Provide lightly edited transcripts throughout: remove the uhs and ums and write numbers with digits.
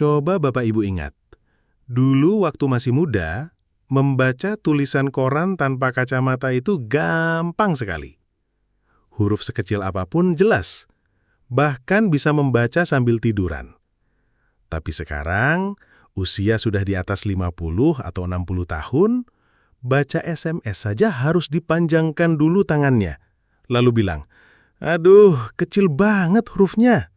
Coba Bapak Ibu ingat, dulu waktu masih muda, membaca tulisan koran tanpa kacamata itu gampang sekali. Huruf sekecil apapun jelas, bahkan bisa membaca sambil tiduran. Tapi sekarang, usia sudah di atas 50 atau 60 tahun, baca SMS saja harus dipanjangkan dulu tangannya. Lalu bilang, "Aduh, kecil banget hurufnya."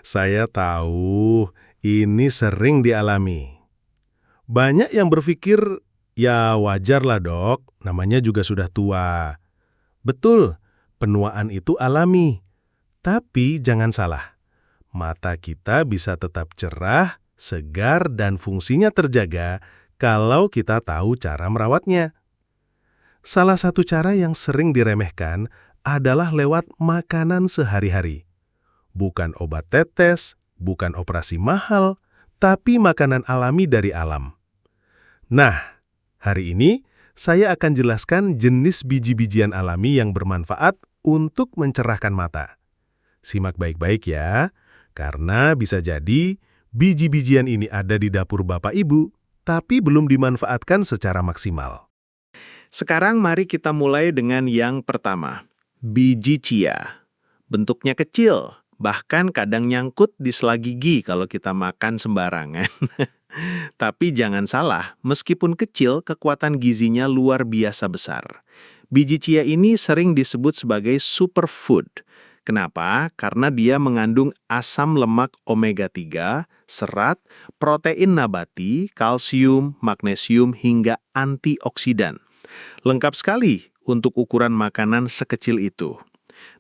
Saya tahu ini sering dialami. Banyak yang berpikir, ya wajarlah dok, namanya juga sudah tua. Betul, penuaan itu alami. Tapi jangan salah, mata kita bisa tetap cerah, segar, dan fungsinya terjaga kalau kita tahu cara merawatnya. Salah satu cara yang sering diremehkan adalah lewat makanan sehari-hari. Bukan obat tetes, bukan operasi mahal, tapi makanan alami dari alam. Nah, hari ini saya akan jelaskan jenis biji-bijian alami yang bermanfaat untuk mencerahkan mata. Simak baik-baik ya, karena bisa jadi biji-bijian ini ada di dapur Bapak Ibu, tapi belum dimanfaatkan secara maksimal. Sekarang mari kita mulai dengan yang pertama, biji chia. Bentuknya kecil, bahkan kadang nyangkut di sela gigi kalau kita makan sembarangan. Tapi jangan salah, meskipun kecil, kekuatan gizinya luar biasa besar. Biji chia ini sering disebut sebagai superfood. Kenapa? Karena dia mengandung asam lemak omega 3, serat, protein nabati, kalsium, magnesium, hingga antioksidan. Lengkap sekali untuk ukuran makanan sekecil itu.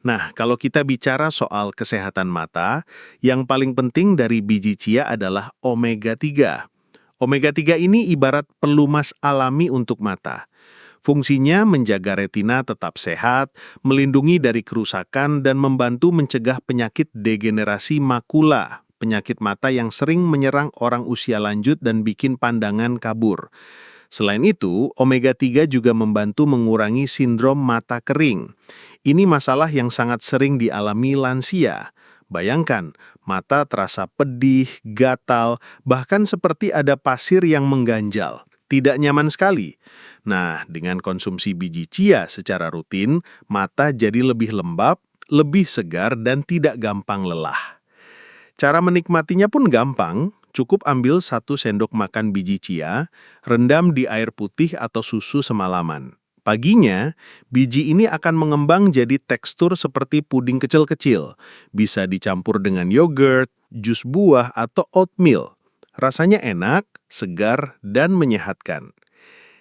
Nah, kalau kita bicara soal kesehatan mata, yang paling penting dari biji chia adalah omega 3. Omega 3 ini ibarat pelumas alami untuk mata. Fungsinya menjaga retina tetap sehat, melindungi dari kerusakan, dan membantu mencegah penyakit degenerasi makula, penyakit mata yang sering menyerang orang usia lanjut dan bikin pandangan kabur. Selain itu, omega 3 juga membantu mengurangi sindrom mata kering. Ini masalah yang sangat sering dialami lansia. Bayangkan, mata terasa pedih, gatal, bahkan seperti ada pasir yang mengganjal. Tidak nyaman sekali. Nah, dengan konsumsi biji chia secara rutin, mata jadi lebih lembab, lebih segar, dan tidak gampang lelah. Cara menikmatinya pun gampang. Cukup ambil 1 sendok makan biji chia, rendam di air putih atau susu semalaman. Paginya, biji ini akan mengembang jadi tekstur seperti puding kecil-kecil. Bisa dicampur dengan yogurt, jus buah, atau oatmeal. Rasanya enak, segar, dan menyehatkan.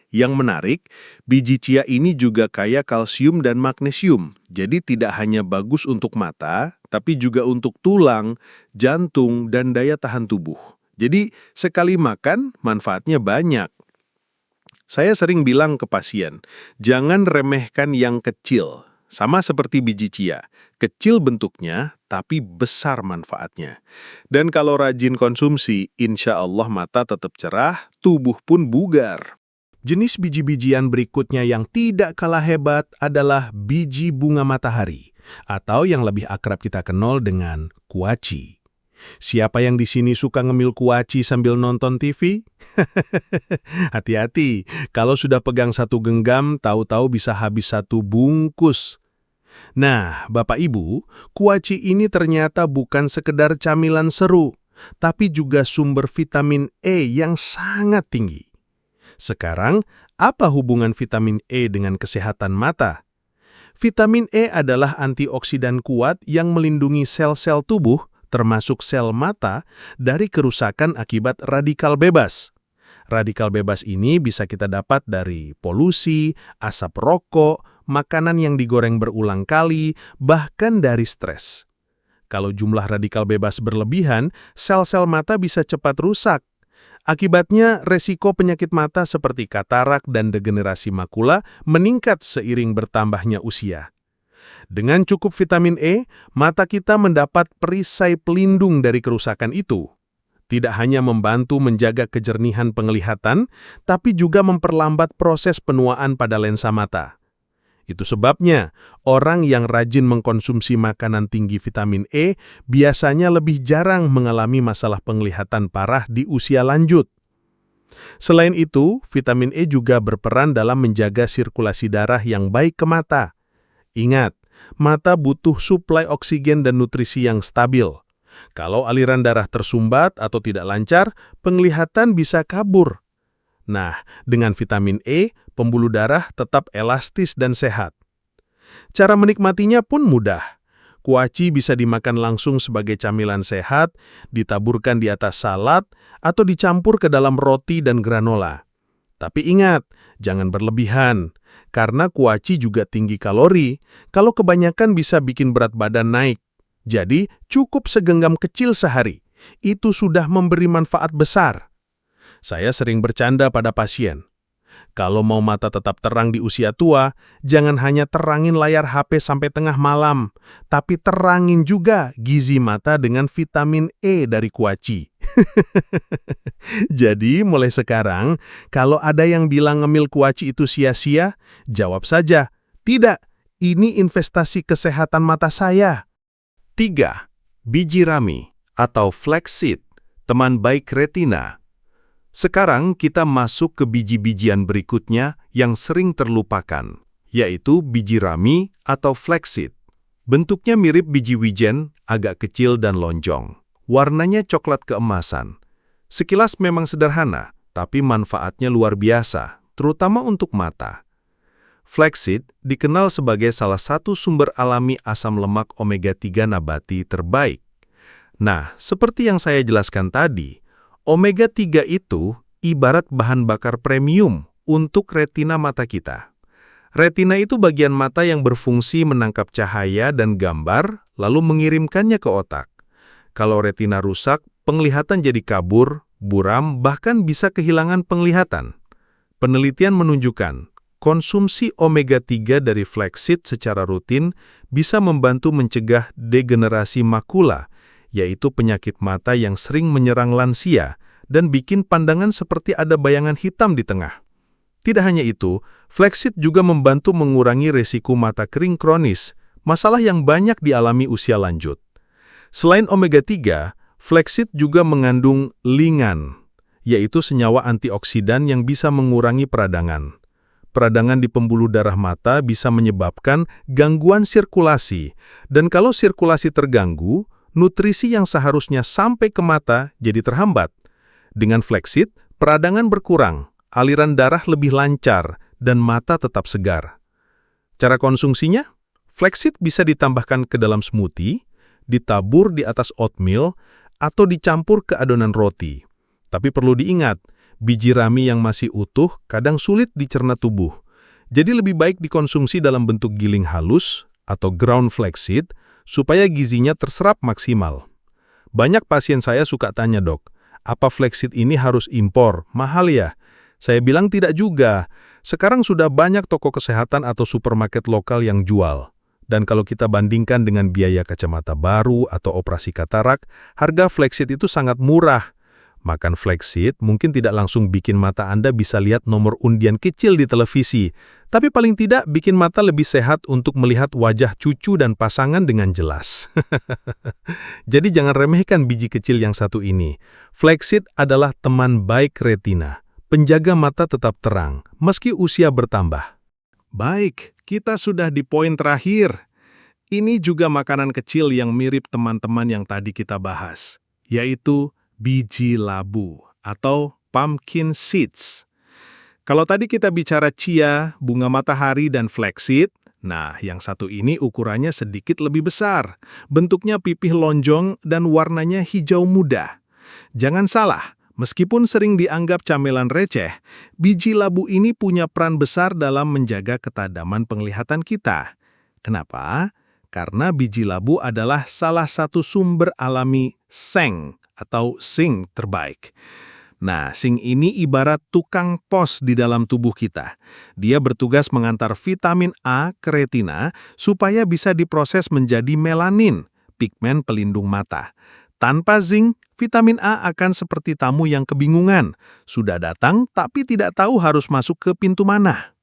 Yang menarik, biji chia ini juga kaya kalsium dan magnesium. Jadi tidak hanya bagus untuk mata, tapi juga untuk tulang, jantung, dan daya tahan tubuh. Jadi, sekali makan, manfaatnya banyak. Saya sering bilang ke pasien, jangan remehkan yang kecil. Sama seperti biji chia, kecil bentuknya, tapi besar manfaatnya. Dan kalau rajin konsumsi, insya Allah mata tetap cerah, tubuh pun bugar. Jenis biji-bijian berikutnya yang tidak kalah hebat adalah biji bunga matahari, atau yang lebih akrab kita kenal dengan kuaci. Siapa yang di sini suka ngemil kuaci sambil nonton TV? Hati-hati, kalau sudah pegang 1 genggam, tahu-tahu bisa habis 1 bungkus. Nah, Bapak Ibu, kuaci ini ternyata bukan sekedar camilan seru, tapi juga sumber vitamin E yang sangat tinggi. Sekarang, apa hubungan vitamin E dengan kesehatan mata? Vitamin E adalah antioksidan kuat yang melindungi sel-sel tubuh, termasuk sel mata, dari kerusakan akibat radikal bebas. Radikal bebas ini bisa kita dapat dari polusi, asap rokok, makanan yang digoreng berulang kali, bahkan dari stres. Kalau jumlah radikal bebas berlebihan, sel-sel mata bisa cepat rusak. Akibatnya, resiko penyakit mata seperti katarak dan degenerasi makula meningkat seiring bertambahnya usia. Dengan cukup vitamin E, mata kita mendapat perisai pelindung dari kerusakan itu. Tidak hanya membantu menjaga kejernihan penglihatan, tapi juga memperlambat proses penuaan pada lensa mata. Itu sebabnya, orang yang rajin mengkonsumsi makanan tinggi vitamin E biasanya lebih jarang mengalami masalah penglihatan parah di usia lanjut. Selain itu, vitamin E juga berperan dalam menjaga sirkulasi darah yang baik ke mata. Ingat, mata butuh suplai oksigen dan nutrisi yang stabil. Kalau aliran darah tersumbat atau tidak lancar, penglihatan bisa kabur. Nah, dengan vitamin E, pembuluh darah tetap elastis dan sehat. Cara menikmatinya pun mudah. Kuaci bisa dimakan langsung sebagai camilan sehat, ditaburkan di atas salad, atau dicampur ke dalam roti dan granola. Tapi ingat, jangan berlebihan, karena kuaci juga tinggi kalori. Kalau kebanyakan bisa bikin berat badan naik. Jadi, cukup segenggam kecil sehari. Itu sudah memberi manfaat besar. Saya sering bercanda pada pasien. Kalau mau mata tetap terang di usia tua, jangan hanya terangin layar HP sampai tengah malam, tapi terangin juga gizi mata dengan vitamin E dari kuaci. Jadi, mulai sekarang, kalau ada yang bilang ngemil kuaci itu sia-sia, jawab saja, "Tidak, ini investasi kesehatan mata saya." 3. Biji rami atau flaxseed, teman baik retina. Sekarang kita masuk ke biji-bijian berikutnya yang sering terlupakan, yaitu biji rami atau flaxseed. Bentuknya mirip biji wijen, agak kecil dan lonjong. Warnanya coklat keemasan. Sekilas memang sederhana, tapi manfaatnya luar biasa, terutama untuk mata. Flaxseed dikenal sebagai salah satu sumber alami asam lemak omega-3 nabati terbaik. Nah, seperti yang saya jelaskan tadi, omega-3 itu ibarat bahan bakar premium untuk retina mata kita. Retina itu bagian mata yang berfungsi menangkap cahaya dan gambar, lalu mengirimkannya ke otak. Kalau retina rusak, penglihatan jadi kabur, buram, bahkan bisa kehilangan penglihatan. Penelitian menunjukkan, konsumsi omega-3 dari flaxseed secara rutin bisa membantu mencegah degenerasi makula, yaitu penyakit mata yang sering menyerang lansia dan bikin pandangan seperti ada bayangan hitam di tengah. Tidak hanya itu, flaxseed juga membantu mengurangi resiko mata kering kronis, masalah yang banyak dialami usia lanjut. Selain omega-3, flaxseed juga mengandung lingan, yaitu senyawa antioksidan yang bisa mengurangi peradangan. Peradangan di pembuluh darah mata bisa menyebabkan gangguan sirkulasi, dan kalau sirkulasi terganggu, nutrisi yang seharusnya sampai ke mata jadi terhambat. Dengan flaxseed, peradangan berkurang, aliran darah lebih lancar, dan mata tetap segar. Cara konsumsinya? Flaxseed bisa ditambahkan ke dalam smoothie, ditabur di atas oatmeal, atau dicampur ke adonan roti. Tapi perlu diingat, biji rami yang masih utuh kadang sulit dicerna tubuh. Jadi lebih baik dikonsumsi dalam bentuk giling halus atau ground flaxseed supaya gizinya terserap maksimal. Banyak pasien saya suka tanya, "Dok, apa flaxseed ini harus impor? Mahal ya?" Saya bilang tidak juga. Sekarang sudah banyak toko kesehatan atau supermarket lokal yang jual. Dan kalau kita bandingkan dengan biaya kacamata baru atau operasi katarak, harga flaxseed itu sangat murah. Makan flaxseed mungkin tidak langsung bikin mata Anda bisa lihat nomor undian kecil di televisi, tapi paling tidak bikin mata lebih sehat untuk melihat wajah cucu dan pasangan dengan jelas. Jadi jangan remehkan biji kecil yang satu ini. Flaxseed adalah teman baik retina, penjaga mata tetap terang, meski usia bertambah. Baik, kita sudah di poin terakhir. Ini juga makanan kecil yang mirip teman-teman yang tadi kita bahas, yaitu biji labu atau pumpkin seeds. Kalau tadi kita bicara chia, bunga matahari, dan flaxseed, nah yang satu ini ukurannya sedikit lebih besar, bentuknya pipih lonjong dan warnanya hijau muda. Jangan salah, meskipun sering dianggap camilan receh, biji labu ini punya peran besar dalam menjaga ketadaman penglihatan kita. Kenapa? Karena biji labu adalah salah satu sumber alami seng atau zinc terbaik. Nah, zinc ini ibarat tukang pos di dalam tubuh kita. Dia bertugas mengantar vitamin A ke retina supaya bisa diproses menjadi melanin, pigmen pelindung mata. Tanpa zinc, vitamin A akan seperti tamu yang kebingungan. Sudah datang, tapi tidak tahu harus masuk ke pintu mana.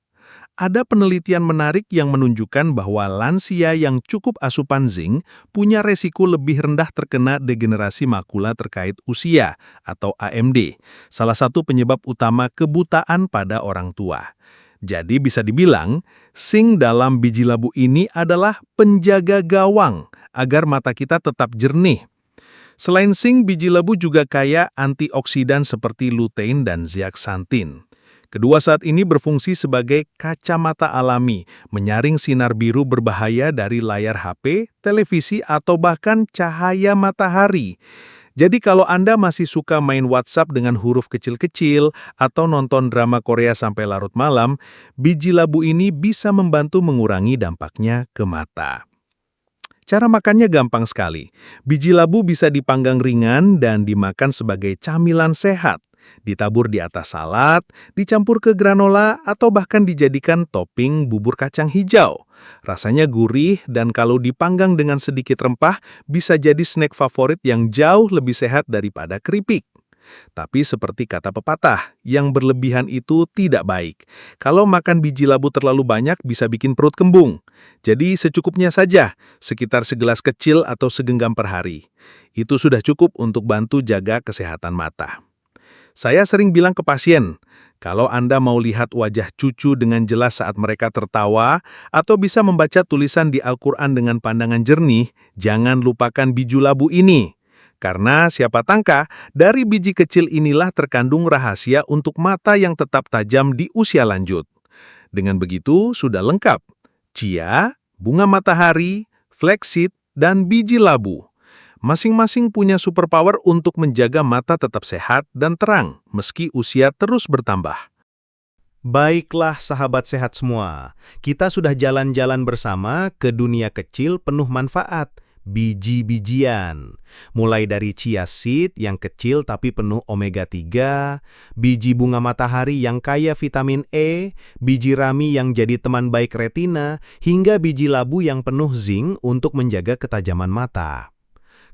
Ada penelitian menarik yang menunjukkan bahwa lansia yang cukup asupan zinc punya resiko lebih rendah terkena degenerasi makula terkait usia atau AMD, salah satu penyebab utama kebutaan pada orang tua. Jadi bisa dibilang, zinc dalam biji labu ini adalah penjaga gawang agar mata kita tetap jernih. Selain zinc, biji labu juga kaya antioksidan seperti lutein dan zeaxanthin. Kedua saat ini berfungsi sebagai kacamata alami, menyaring sinar biru berbahaya dari layar HP, televisi, atau bahkan cahaya matahari. Jadi kalau Anda masih suka main WhatsApp dengan huruf kecil-kecil atau nonton drama Korea sampai larut malam, biji labu ini bisa membantu mengurangi dampaknya ke mata. Cara makannya gampang sekali. Biji labu bisa dipanggang ringan dan dimakan sebagai camilan sehat. Ditabur di atas salad, dicampur ke granola, atau bahkan dijadikan topping bubur kacang hijau. Rasanya gurih dan kalau dipanggang dengan sedikit rempah, bisa jadi snack favorit yang jauh lebih sehat daripada keripik. Tapi seperti kata pepatah, yang berlebihan itu tidak baik. Kalau makan biji labu terlalu banyak bisa bikin perut kembung. Jadi secukupnya saja, sekitar segelas kecil atau segenggam per hari. Itu sudah cukup untuk bantu jaga kesehatan mata. Saya sering bilang ke pasien, kalau Anda mau lihat wajah cucu dengan jelas saat mereka tertawa, atau bisa membaca tulisan di Al-Quran dengan pandangan jernih, jangan lupakan biji labu ini. Karena siapa tangka, dari biji kecil inilah terkandung rahasia untuk mata yang tetap tajam di usia lanjut. Dengan begitu, sudah lengkap. Chia, bunga matahari, flaxseed, dan biji labu. Masing-masing punya superpower untuk menjaga mata tetap sehat dan terang, meski usia terus bertambah. Baiklah sahabat sehat semua, kita sudah jalan-jalan bersama ke dunia kecil penuh manfaat, biji-bijian. Mulai dari chia seed yang kecil tapi penuh omega 3, biji bunga matahari yang kaya vitamin E, biji rami yang jadi teman baik retina, hingga biji labu yang penuh zinc untuk menjaga ketajaman mata.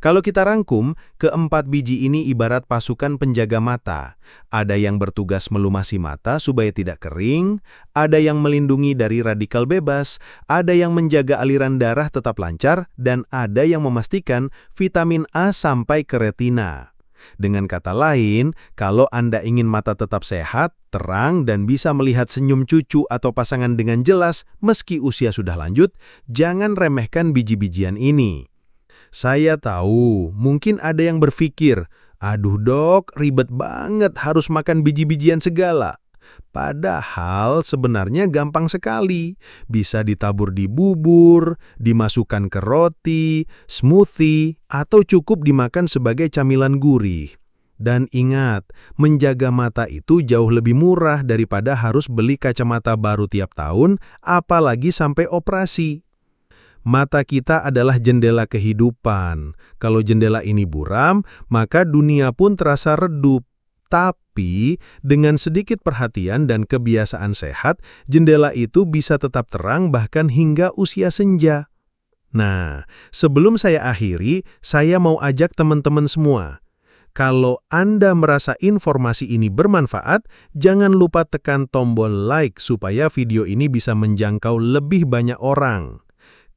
Kalau kita rangkum, keempat biji ini ibarat pasukan penjaga mata. Ada yang bertugas melumasi mata supaya tidak kering, ada yang melindungi dari radikal bebas, ada yang menjaga aliran darah tetap lancar, dan ada yang memastikan vitamin A sampai ke retina. Dengan kata lain, kalau Anda ingin mata tetap sehat, terang, dan bisa melihat senyum cucu atau pasangan dengan jelas meski usia sudah lanjut, jangan remehkan biji-bijian ini. Saya tahu, mungkin ada yang berpikir, aduh dok, ribet banget harus makan biji-bijian segala. Padahal sebenarnya gampang sekali. Bisa ditabur di bubur, dimasukkan ke roti, smoothie, atau cukup dimakan sebagai camilan gurih. Dan ingat, menjaga mata itu jauh lebih murah daripada harus beli kacamata baru tiap tahun, apalagi sampai operasi. Mata kita adalah jendela kehidupan. Kalau jendela ini buram, maka dunia pun terasa redup. Tapi, dengan sedikit perhatian dan kebiasaan sehat, jendela itu bisa tetap terang bahkan hingga usia senja. Nah, sebelum saya akhiri, saya mau ajak teman-teman semua. Kalau Anda merasa informasi ini bermanfaat, jangan lupa tekan tombol like supaya video ini bisa menjangkau lebih banyak orang.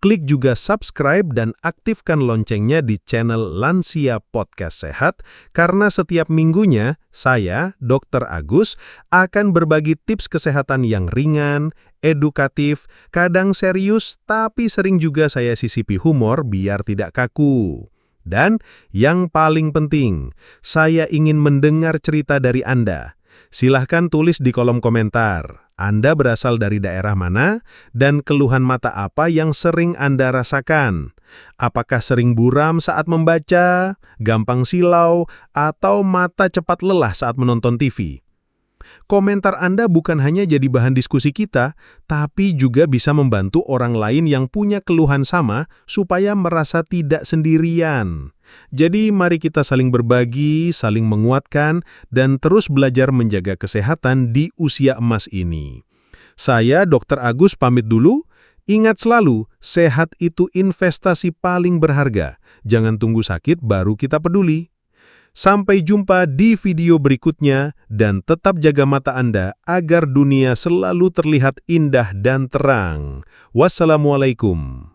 Klik juga subscribe dan aktifkan loncengnya di channel Lansia Podcast Sehat, karena setiap minggunya saya, Dr. Agus, akan berbagi tips kesehatan yang ringan, edukatif, kadang serius, tapi sering juga saya sisipi humor biar tidak kaku. Dan yang paling penting, saya ingin mendengar cerita dari Anda. Silahkan tulis di kolom komentar. Anda berasal dari daerah mana, dan keluhan mata apa yang sering Anda rasakan? Apakah sering buram saat membaca, gampang silau, atau mata cepat lelah saat menonton TV? Komentar Anda bukan hanya jadi bahan diskusi kita, tapi juga bisa membantu orang lain yang punya keluhan sama supaya merasa tidak sendirian. Jadi mari kita saling berbagi, saling menguatkan, dan terus belajar menjaga kesehatan di usia emas ini. Saya, Dr. Agus, pamit dulu. Ingat selalu, sehat itu investasi paling berharga. Jangan tunggu sakit baru kita peduli. Sampai jumpa di video berikutnya dan tetap jaga mata Anda agar dunia selalu terlihat indah dan terang. Wassalamualaikum.